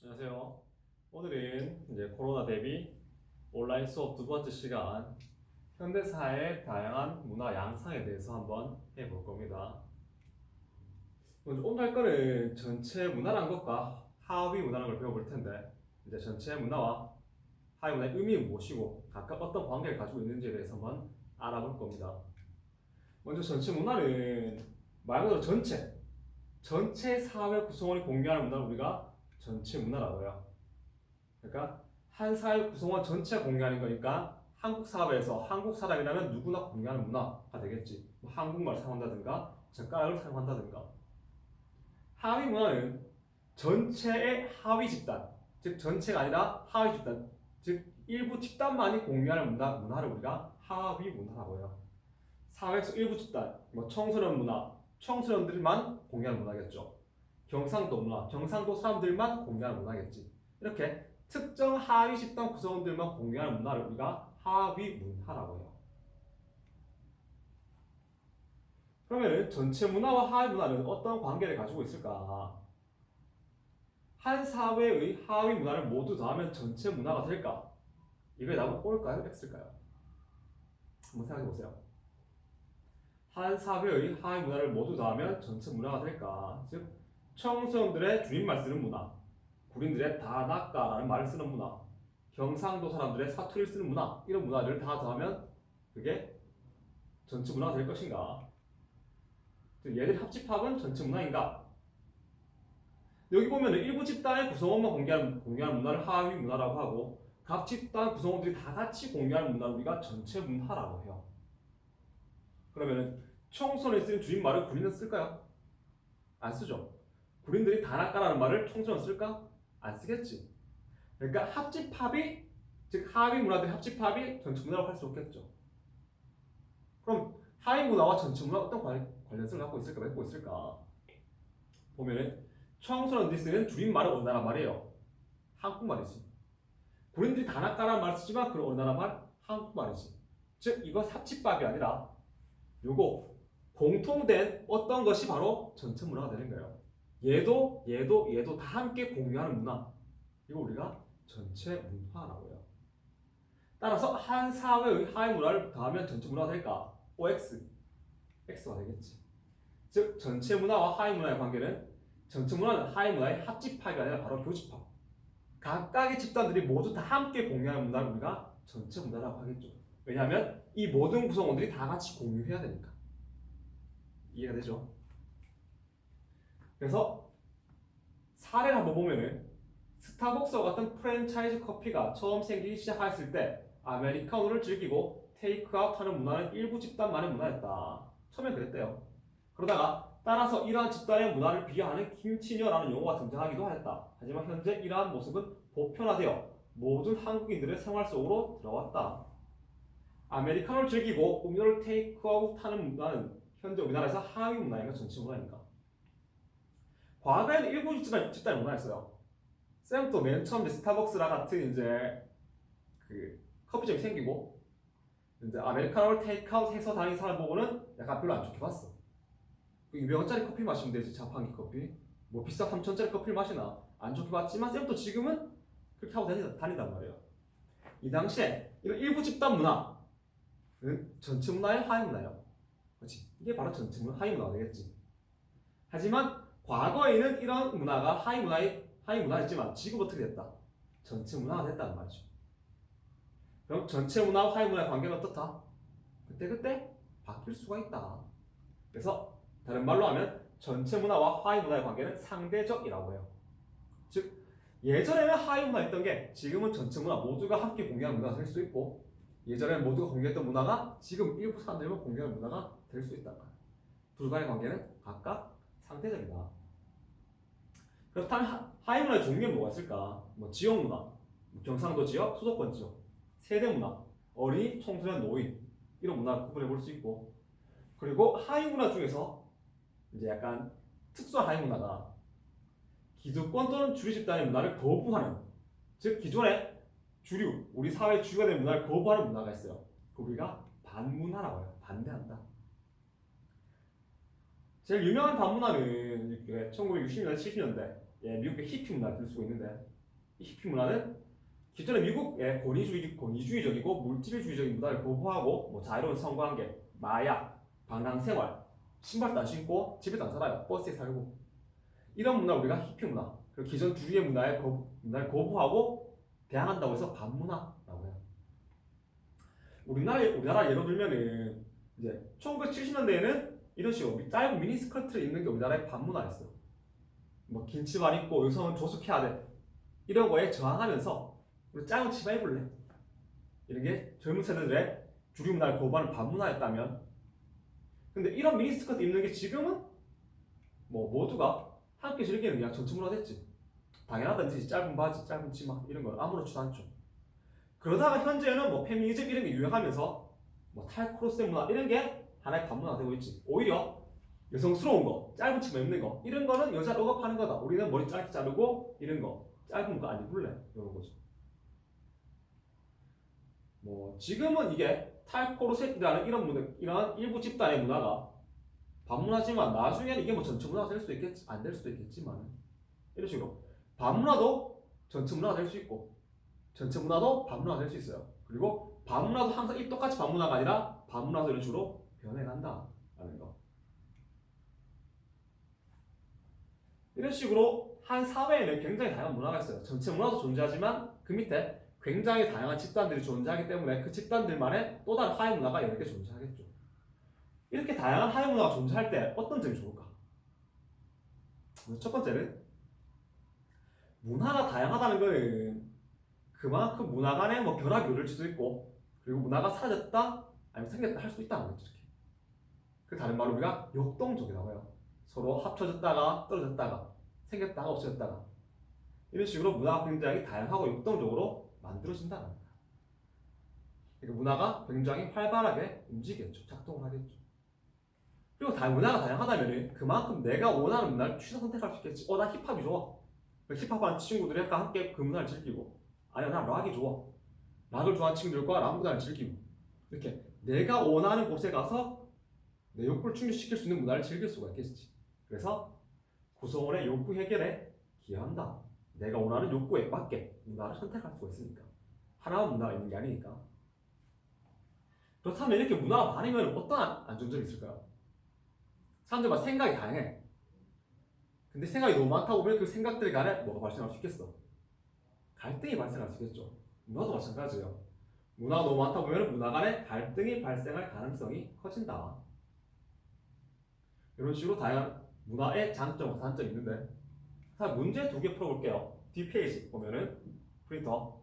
안녕하세요. 오늘은 이제 코로나 대비 온라인 수업 두 번째 시간 현대사의 다양한 문화 양상에 대해서 한번 해볼 겁니다. 먼저 오늘 할 거는 전체 문화란 것과 하위 문화라는 걸 배워볼 텐데 이제 전체 문화와 하위 문화의 의미는 무엇이고 각각 어떤 관계를 가지고 있는지에 대해서 한번 알아볼 겁니다. 먼저 전체 문화는 말 그대로 전체 사회 구성원이 공유하는 문화를 우리가 전체 문화라고 해요. 그러니까 한 사회 구성원 전체가 공유하는 거니까 한국 사회에서 한국 사람이라면 누구나 공유하는 문화가 되겠지. 뭐 한국말 사용한다든가 젓가락을 사용한다든가. 하위 문화는 전체의 하위 집단, 즉 전체가 아니라 하위 집단, 즉 일부 집단만이 공유하는 문화를 우리가 하위 문화라고 해요. 사회에서 일부 집단, 뭐 청소년 문화, 청소년들만 공유하는 문화겠죠. 경상도 문화, 경상도 사람들만 공유하는 문화겠지. 이렇게 특정 하위 집단 구성원들만 공유하는 문화를 우리가 하위 문화라고 해요. 그러면 전체 문화와 하위 문화는 어떤 관계를 가지고 있을까? 한 사회의 하위 문화를 모두 더하면 전체 문화가 될까? 이거에 답은 O일까요? X일까요? 한번 생각해 보세요. 한 사회의 하위 문화를 모두 더하면 전체 문화가 될까? 즉, 청소년들의 줄임말 쓰는 문화, 구린들의 다나까라는 말을 쓰는 문화, 경상도 사람들의 사투리를 쓰는 문화, 이런 문화를 다 더하면 그게 전체 문화가 될 것인가? 얘들 합집합은 전체 문화인가? 여기 보면 일부 집단의 구성원만 공유하는 문화를 하위 문화라고 하고 각 집단 구성원들이 다 같이 공유하는 문화를 우리가 전체 문화라고 해요. 그러면 청소년이 쓰는 줄임말을 구린은 쓸까요? 안 쓰죠. 구린들이 다나까라는 말을 청소년 쓸까? 안 쓰겠지. 그러니까 합집합이 즉 하위 문화들의 합집합이 전체 문화라고 할 수 없겠죠. 그럼 하위 문화와 전체 문화 어떤 관련성을 갖고 있을까? 맺고 있을까? 보면은 청소년들이 쓰는 줄임말은 어느 나라 말이에요? 한국말이지. 군인들이 다나까라는 말을 쓰지만 그건 어느 나라 말? 한국말이지. 즉 이거 합집합이 아니라 요거 공통된 어떤 것이 바로 전체 문화가 되는 거예요. 얘도 다 함께 공유하는 문화. 이거 우리가 전체 문화라고 해요. 따라서 한 사회의 하위 문화를 더하면 전체 문화가 될까? OX, X가 되겠지. 즉 전체 문화와 하위 문화의 관계는 전체 문화는 하위 문화의 합집합이 아니라 바로 교집합. 각각의 집단들이 모두 다 함께 공유하는 문화를 우리가 전체 문화라고 하겠죠. 왜냐하면 이 모든 구성원들이 다 같이 공유해야 되니까. 이해가 되죠? 그래서 사례를 한번 보면은 스타벅스와 같은 프랜차이즈 커피가 처음 생기기 시작했을 때 아메리카노를 즐기고 테이크아웃 하는 문화는 일부 집단만의 문화였다. 처음엔 그랬대요. 그러다가 따라서 이러한 집단의 문화를 비하하는 김치녀라는 용어가 등장하기도 하였다. 하지만 현재 이러한 모습은 보편화되어 모든 한국인들의 생활 속으로 들어왔다. 아메리카노를 즐기고 음료를 테이크아웃 하는 문화는 현재 우리나라에서 하위 문화인가 전체 문화인가? 과거에는 일부 집단의 문화였어요. 쌤도 맨 처음 스타벅스랑 같은 이제 그 커피숍이 생기고 이제 아메리카노를 테이크아웃 해서 다니는 사람 보고는 약간 별로 안 좋게 봤어. 200원짜리 커피 마시면 되지, 자판기 커피. 뭐 비싼 3,000원짜리 커피를 마시나 안 좋게 봤지만 쌤도 지금은 그렇게 하고 다닌단 말이에요. 이 당시에 이런 일부 집단 문화는 전체 문화의 하위 문화예요. 그렇지? 이게 바로 전체 문화, 하위 문화가 되겠지. 하지만 과거에는 이런 문화가 하위 문화였지만 지금 어떻게 됐다? 전체 문화가 됐다는 말이죠. 그럼 전체 문화와 하위 문화의 관계는 어떻다? 그때 바뀔 수가 있다. 그래서 다른 말로 하면 전체 문화와 하위 문화의 관계는 상대적이라고 해요. 즉 예전에는 하위 문화였던 게 지금은 전체 문화 모두가 함께 공유하는 문화가 될 수 있고 예전에는 모두가 공유했던 문화가 지금 일부 사람들만 공유하는 문화가 될 수 있다. 둘 간의 관계는 각각 상대적이다. 그렇다면 하위 문화의 종류는 뭐가 있을까? 뭐 지역 문화, 경상도 지역, 수도권 지역, 세대 문화, 어린이, 청소년, 노인 이런 문화를 구분해 볼 수 있고 그리고 하위 문화 중에서 이제 약간 특수한 하위 문화가 기득권 또는 주류 집단의 문화를 거부하는 즉 기존의 주류, 우리 사회의 주류가 된 문화를 거부하는 문화가 있어요. 우리가 반문화라고 해요. 반대한다. 제일 유명한 반문화는 1960년대, 70년대 미국의 히피 문화를 들 수가 있는데 이 히피 문화는 기존의 미국의 권위주의적이고 물질주의적인 문화를 거부하고 뭐 자유로운 성관계, 마약, 방랑생활, 신발도 안 신고 집에도 안 살아요. 버스에 살고 이런 문화를 우리가 히피 문화, 그 기존 주류의 문화를 거부하고 대항한다고 해서 반문화라고 해요. 우리나라 예로 들면은 이제 1970년대에는 이런 식으로 짧은 미니스커트를 입는 게 우리나라의 반문화였어요. 뭐 긴 치마 입고 여성은 조숙해야 돼 이런 거에 저항하면서 우리 짧은 치마 입을래 이런 게 젊은 세대들의 주류 문화를 거부하는 반문화였다면, 근데 이런 미니스커트 입는 게 지금은 뭐 모두가 함께 즐기는 그냥 전체문화 됐지. 당연하다든지 짧은 바지, 짧은 치마 이런 건 아무렇지도 않죠. 그러다가 현재는 뭐 페미니즘 이런 게 유행하면서 뭐 탈크로스 문화 이런 게 하나의 반문화가 되고 있지. 오히려 여성스러운 거, 짧은 치마 입는 거 이런 거는 여자를 억압하는 거다. 우리는 머리 짧게 자르고 이런 거 짧은 거 안 입을래 이런 거죠. 뭐 지금은 이게 탈코르셋이라는 이런 일부 집단의 문화가 반문화지만 나중에는 이게 뭐 전체 문화가 될 수도 있겠지, 안 될 수도 있겠지만 이런 식으로 반문화도 전체 문화가 될 수 있고 전체 문화도 반문화가 될 수 있어요. 그리고 반문화도 항상 똑같이 반문화가 아니라 반문화도 이런 식으로 변해간다라는 거. 이런 식으로 한 사회에는 굉장히 다양한 문화가 있어요. 전체 문화도 존재하지만 그 밑에 굉장히 다양한 집단들이 존재하기 때문에 그 집단들만의 또 다른 하위 문화가 여러 개 존재하겠죠. 이렇게 다양한 하위 문화가 존재할 때 어떤 점이 좋을까? 첫 번째는 문화가 다양하다는 것은 그만큼 문화 간의 뭐 결합이 이룰 수도 있고 그리고 문화가 사라졌다 아니면 생겼다 할 수도 있다는 거죠. 이렇게. 그 다른 말로 우리가 역동적이라고 해요. 서로 합쳐졌다가 떨어졌다가 생겼다가 없어졌다가 이런 식으로 문화가 굉장히 다양하고 역동적으로 만들어진다는 거예요. 그러니까 문화가 굉장히 활발하게 움직이겠죠. 작동을 하겠죠. 그리고 문화가 다양하다면 그만큼 내가 원하는 문화를 취사 선택할 수 있겠지. 나 힙합이 좋아. 힙합하는 친구들과 함께 그 문화를 즐기고, 아니야 난 락이 좋아. 락을 좋아하는 친구들과 락 문화를 즐기고, 이렇게 내가 원하는 곳에 가서 내 욕구를 충족시킬 수 있는 문화를 즐길 수가 있겠지. 그래서 구성원의 욕구 해결에 기여한다. 내가 원하는 욕구에 맞게 문화를 선택할 수가 있으니까. 하나만 문화가 있는 게 아니니까. 그렇다면 이렇게 문화가 많으면 어떤 안 좋은 점이 있을까요? 사람들마다 생각이 다양해. 근데 생각이 너무 많다 보면 그 생각들 간에 뭐가 발생할 수 있겠어? 갈등이 발생할 수 있겠죠. 문화도 마찬가지예요. 문화가 너무 많다 보면 문화 간에 갈등이 발생할 가능성이 커진다. 이런 식으로 다양한 문화의 장점과 단점이 있는데, 문제 2개 풀어볼게요. 뒷페이지 보면은 프린터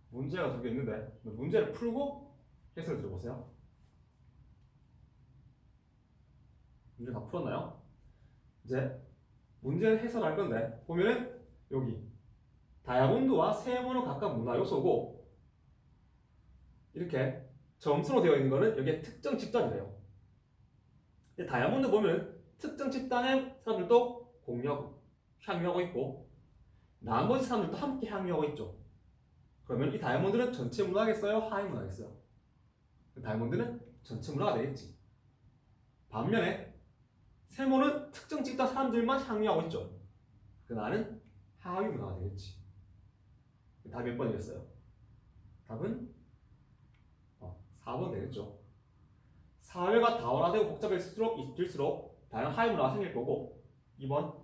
문제가 2개 있는데 문제를 풀고 해석을 들어보세요. 문제 다 풀었나요? 이제 문제 해설할 건데 보면은 여기 다이아몬드와 세모는 각각 문화 요소고 이렇게 점수로 되어 있는 거는 여기에 특정 집단이래요. 근데 다이아몬드 보면 특정 집단의 사람들도 공유하고 향유하고 있고 나머지 사람들도 함께 향유하고 있죠. 그러면 이 다이아몬드는 전체 문화겠어요? 하위 문화겠어요? 다이아몬드는 전체 문화가 되겠지. 반면에 세모는 특정 집단 사람들만 향유하고 있죠. 그 나는 하위 문화가 되겠지. 답이 몇 번이겠어요? 답은 4번 되겠죠. 사회가 다원화되고 복잡해질수록 다양한 하위 문화가 생길 거고 2번,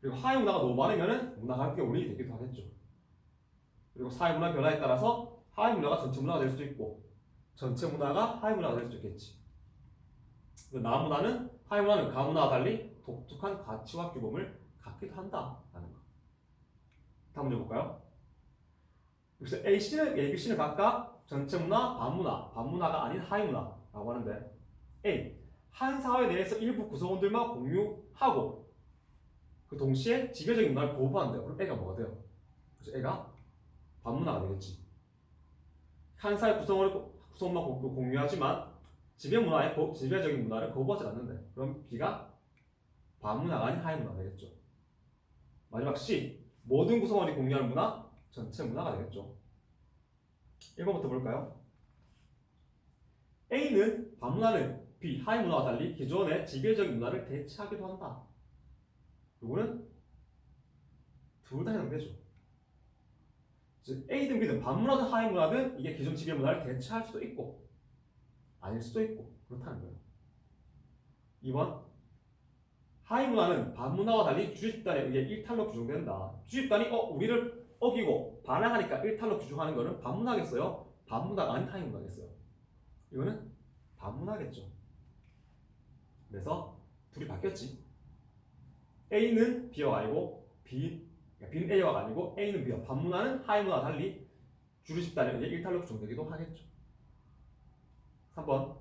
그리고 하위 문화가 너무 많으면 문화 갈등의 원인이 되기도 하겠죠. 그리고 사회 문화 변화에 따라서 하위 문화가 전체 문화가 될 수도 있고 전체 문화가 하위 문화가 될 수도 있겠지. 나문화는 하위 문화는 가문화와 달리 독특한 가치와 규범을 갖기도 한다라는 거. 다음 문제 볼까요? 그래서 A B, C는 각각 전체 문화, 반문화가 아닌 하위 문화라고 하는데, A, 한 사회 내에서 일부 구성원들만 공유하고 그 동시에 지배적인 문화를 거부한대요. 그럼 A가 뭐가 돼요? 그래서 A가 반문화가 되겠지. 한 사회 구성원만 공유하지만 지배적인 문화를 거부하지 않는데, 그럼 B가 반문화가 아닌 하위 문화가 되겠죠. 마지막 C, 모든 구성원이 공유하는 문화, 전체 문화가 되겠죠. 1번부터 볼까요? A는 반문화는 B, 하위 문화와 달리 기존의 지배적인 문화를 대체하기도 한다. 이거는 둘 다 해당되죠. 즉 A든 B든 반문화든 하위문화든 이게 기존 지배 문화를 대체할 수도 있고 아닐 수도 있고 그렇다는 거예요. 2번 하위문화는 반문화와 달리 주집단에 의해 일탈로 규정된다. 주집단이 우리를 어기고 반항하니까 일탈로 규정하는 거는 반문화겠어요? 반문화가 아닌 하위문화겠어요? 이거는 반문화겠죠. 그래서 둘이 바뀌었지. A는 B와 아니고 B는 A와 아니고 A는 B와 반문화는 하위문화와 달리 주류 집단에 의해 일탈로 규정되기도 하겠죠. 3번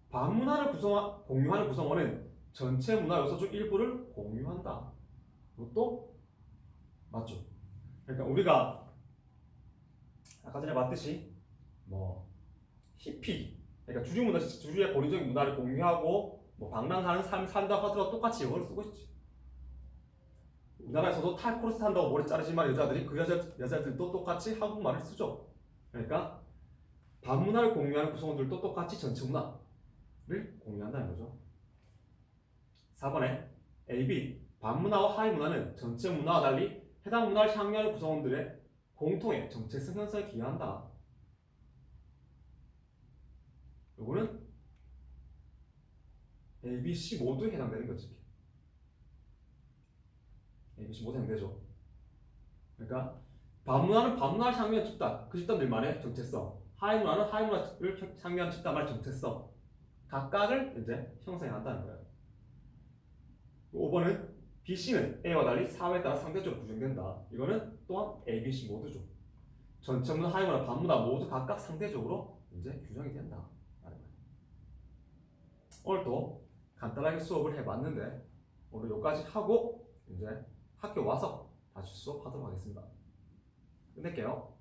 반문화를 공유하는 구성원은 전체 문화 요소 중 일부를 공유한다. 이것도 맞죠. 그러니까 우리가 아까 전에 봤듯이 뭐 히피 그러니까 주류의 고리적인 문화를 공유하고 뭐 방랑하는 삶 산다 하더라도 똑같이 이걸 쓰고 있지. 우리나라에서도 탈코르스 탄다고 머리 자르지만 여자들이 그 여자들도 똑같이 한국말을 쓰죠. 그러니까 반문화를 공유하는 구성원들도 똑같이 전체 문화를 공유한다는 거죠. 4번에 A, B 반문화와 하위문화는 전체 문화와 달리 해당 문화를 향유하는 구성원들의 공통의 정체성 형성에 기여한다. 요거는 A, B, C 모두에 해당되는 거지. A, B, C 모두 해당되죠. 그러니까 반문화는 반문화를 향유하는 집단, 그 집단들만의 정체성, 하위문화는 하위문화를 향유하는 집단만의 정체성 각각을 이제 형성해 한다는 거예요. 5번은 B, C는 A와 달리 사회에 따라 상대적으로 구성된다. 이거는 또한 A, B, C 모두죠. 전체 문화, 하위문화, 반문화 모두 각각 상대적으로 이제 규정이 된다. 오늘도 간단하게 수업을 해봤는데 오늘 여기까지 하고 이제 학교 와서 다시 수업하도록 하겠습니다. 끝낼게요.